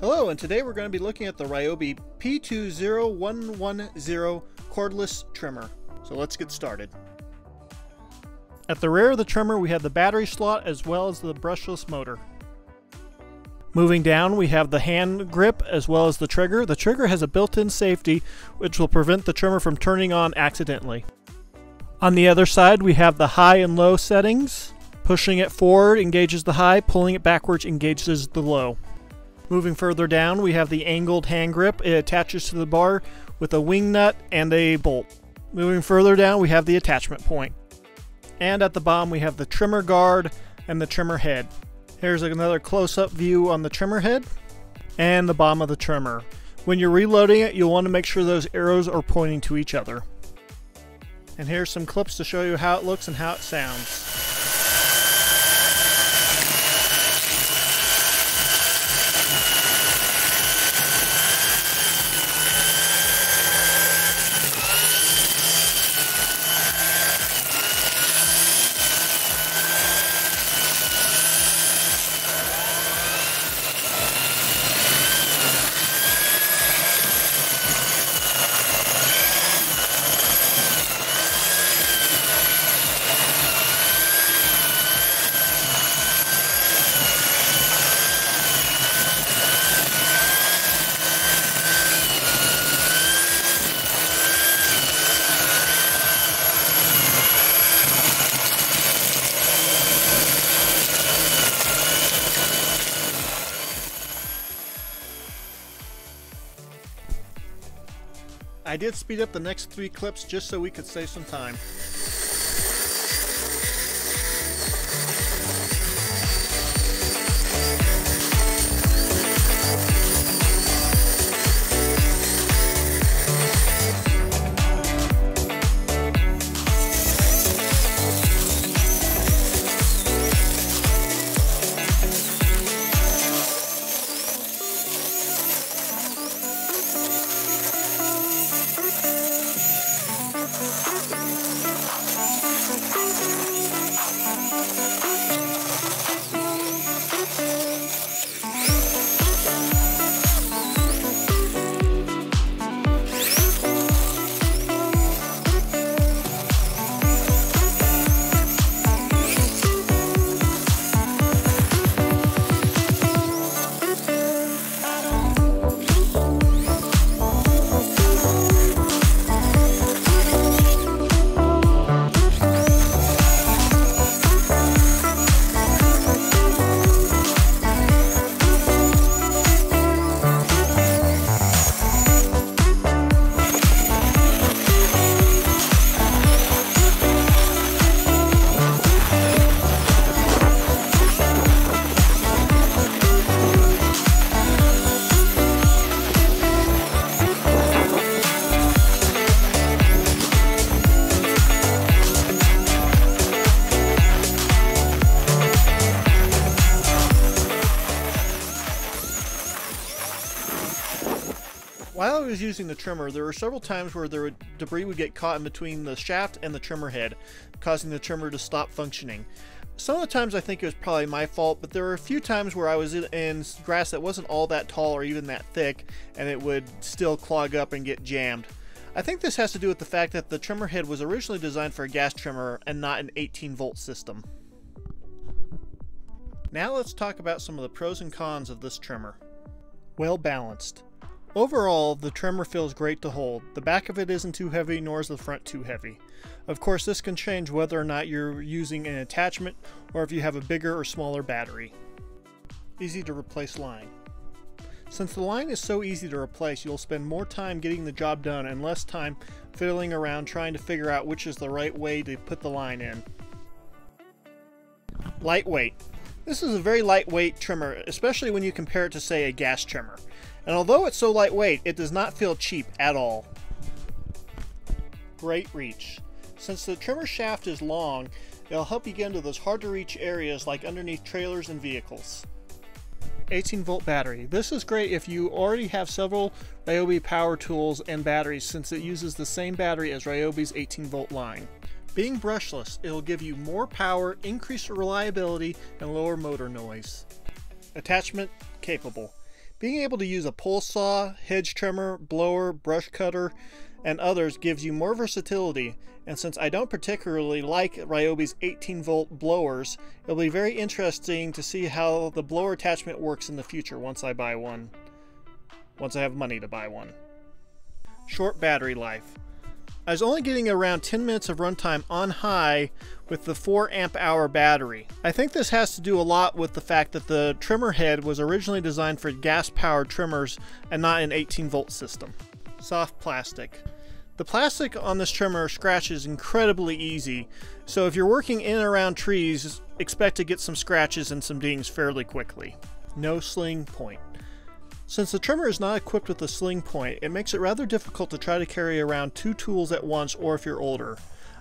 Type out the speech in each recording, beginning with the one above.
Hello, and today we're going to be looking at the Ryobi P20110 cordless trimmer. So let's get started. At the rear of the trimmer we have the battery slot as well as the brushless motor. Moving down we have the hand grip as well as the trigger. The trigger has a built-in safety which will prevent the trimmer from turning on accidentally. On the other side we have the high and low settings. Pushing it forward engages the high, pulling it backwards engages the low. Moving further down we have the angled hand grip. It attaches to the bar with a wing nut and a bolt. Moving further down we have the attachment point. And at the bottom we have the trimmer guard and the trimmer head. Here's another close-up view on the trimmer head and the bottom of the trimmer. When you're reloading it you'll want to make sure those arrows are pointing to each other. And here's some clips to show you how it looks and how it sounds. I did speed up the next 3 clips just so we could save some time. While I was using the trimmer, there were several times where debris would get caught in between the shaft and the trimmer head, causing the trimmer to stop functioning. Some of the times I think it was probably my fault, but there were a few times where I was in grass that wasn't all that tall or even that thick, and it would still clog up and get jammed. I think this has to do with the fact that the trimmer head was originally designed for a gas trimmer and not an 18-volt system. Now let's talk about some of the pros and cons of this trimmer. Well balanced. Overall, the trimmer feels great to hold. The back of it isn't too heavy, nor is the front too heavy. Of course, this can change whether or not you're using an attachment or if you have a bigger or smaller battery. Easy to replace line. Since the line is so easy to replace, you'll spend more time getting the job done and less time fiddling around trying to figure out which is the right way to put the line in. Lightweight. This is a very lightweight trimmer, especially when you compare it to, say, a gas trimmer. And although it's so lightweight, it does not feel cheap at all. Great reach. Since the trimmer shaft is long, it'll help you get into those hard to reach areas like underneath trailers and vehicles. 18-volt battery. This is great if you already have several Ryobi power tools and batteries, since it uses the same battery as Ryobi's 18-volt line. Being brushless, it'll give you more power, increased reliability, and lower motor noise. Attachment capable. Being able to use a pole saw, hedge trimmer, blower, brush cutter, and others gives you more versatility, and since I don't particularly like Ryobi's 18-volt blowers, it'll be very interesting to see how the blower attachment works in the future once I buy one. Once I have money to buy one. Short battery life. I was only getting around 10 minutes of runtime on high with the 4 amp hour battery. I think this has to do a lot with the fact that the trimmer head was originally designed for gas powered trimmers and not an 18-volt system. Soft plastic. The plastic on this trimmer scratches incredibly easy, so if you're working in and around trees, expect to get some scratches and some dings fairly quickly. No sling point. Since the trimmer is not equipped with a sling point, it makes it rather difficult to try to carry around 2 tools at once or if you're older.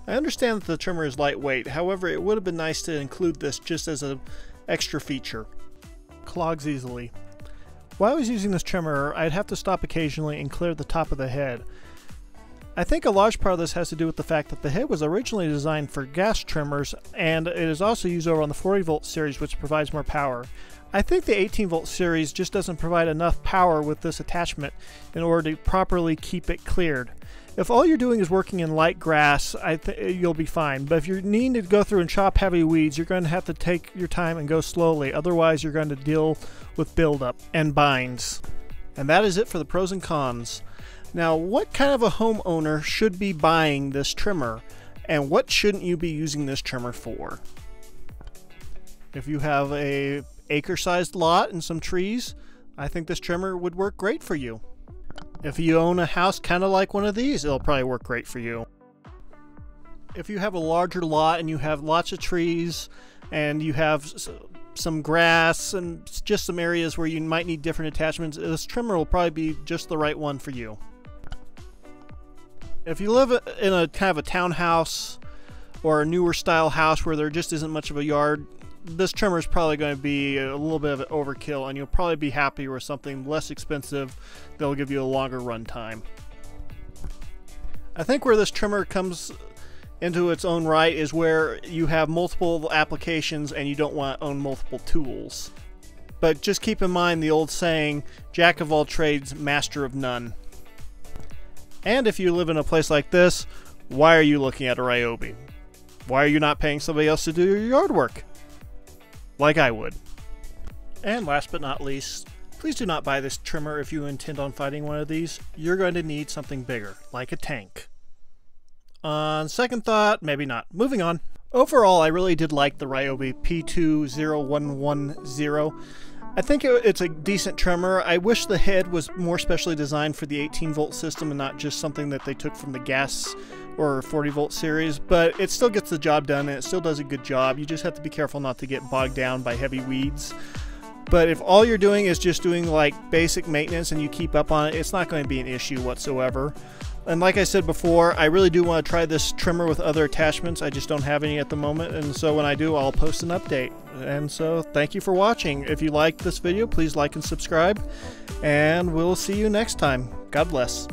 I understand that the trimmer is lightweight, however it would have been nice to include this just as an extra feature. Clogs easily. While I was using this trimmer, I'd have to stop occasionally and clear the top of the head. I think a large part of this has to do with the fact that the head was originally designed for gas trimmers, and it is also used over on the 40-volt series, which provides more power. I think the 18-volt series just doesn't provide enough power with this attachment in order to properly keep it cleared. If all you're doing is working in light grass, you'll be fine, but if you're needing to go through and chop heavy weeds, you're going to have to take your time and go slowly, otherwise you're going to deal with buildup and binds. And that is it for the pros and cons. Now, what kind of a homeowner should be buying this trimmer, and what shouldn't you be using this trimmer for? If you have a acre-sized lot and some trees, I think this trimmer would work great for you. If you own a house kind of like one of these, it'll probably work great for you. If you have a larger lot and you have lots of trees and you have some grass and just some areas where you might need different attachments, this trimmer will probably be just the right one for you. If you live in a kind of a townhouse or a newer style house where there just isn't much of a yard, this trimmer is probably going to be a little bit of an overkill, and you'll probably be happier with something less expensive that'll give you a longer run time. I think where this trimmer comes into its own right is where you have multiple applications and you don't want to own multiple tools. But just keep in mind the old saying, jack of all trades, master of none. And if you live in a place like this, why are you looking at a Ryobi? Why are you not paying somebody else to do your yard work? Like I would. And last but not least, please do not buy this trimmer if you intend on fighting one of these. You're going to need something bigger, like a tank. On second thought, maybe not. Moving on. Overall, I really did like the Ryobi P20110. I think it's a decent trimmer. I wish the head was more specially designed for the 18-volt system and not just something that they took from the gas or 40-volt series, but it still gets the job done and it still does a good job. You just have to be careful not to get bogged down by heavy weeds. But if all you're doing is just doing like basic maintenance and you keep up on it, it's not going to be an issue whatsoever. And like I said before, I really do want to try this trimmer with other attachments. I just don't have any at the moment, and so when I do, I'll post an update. And so thank you for watching. If you liked this video, please like and subscribe, and we'll see you next time. God bless.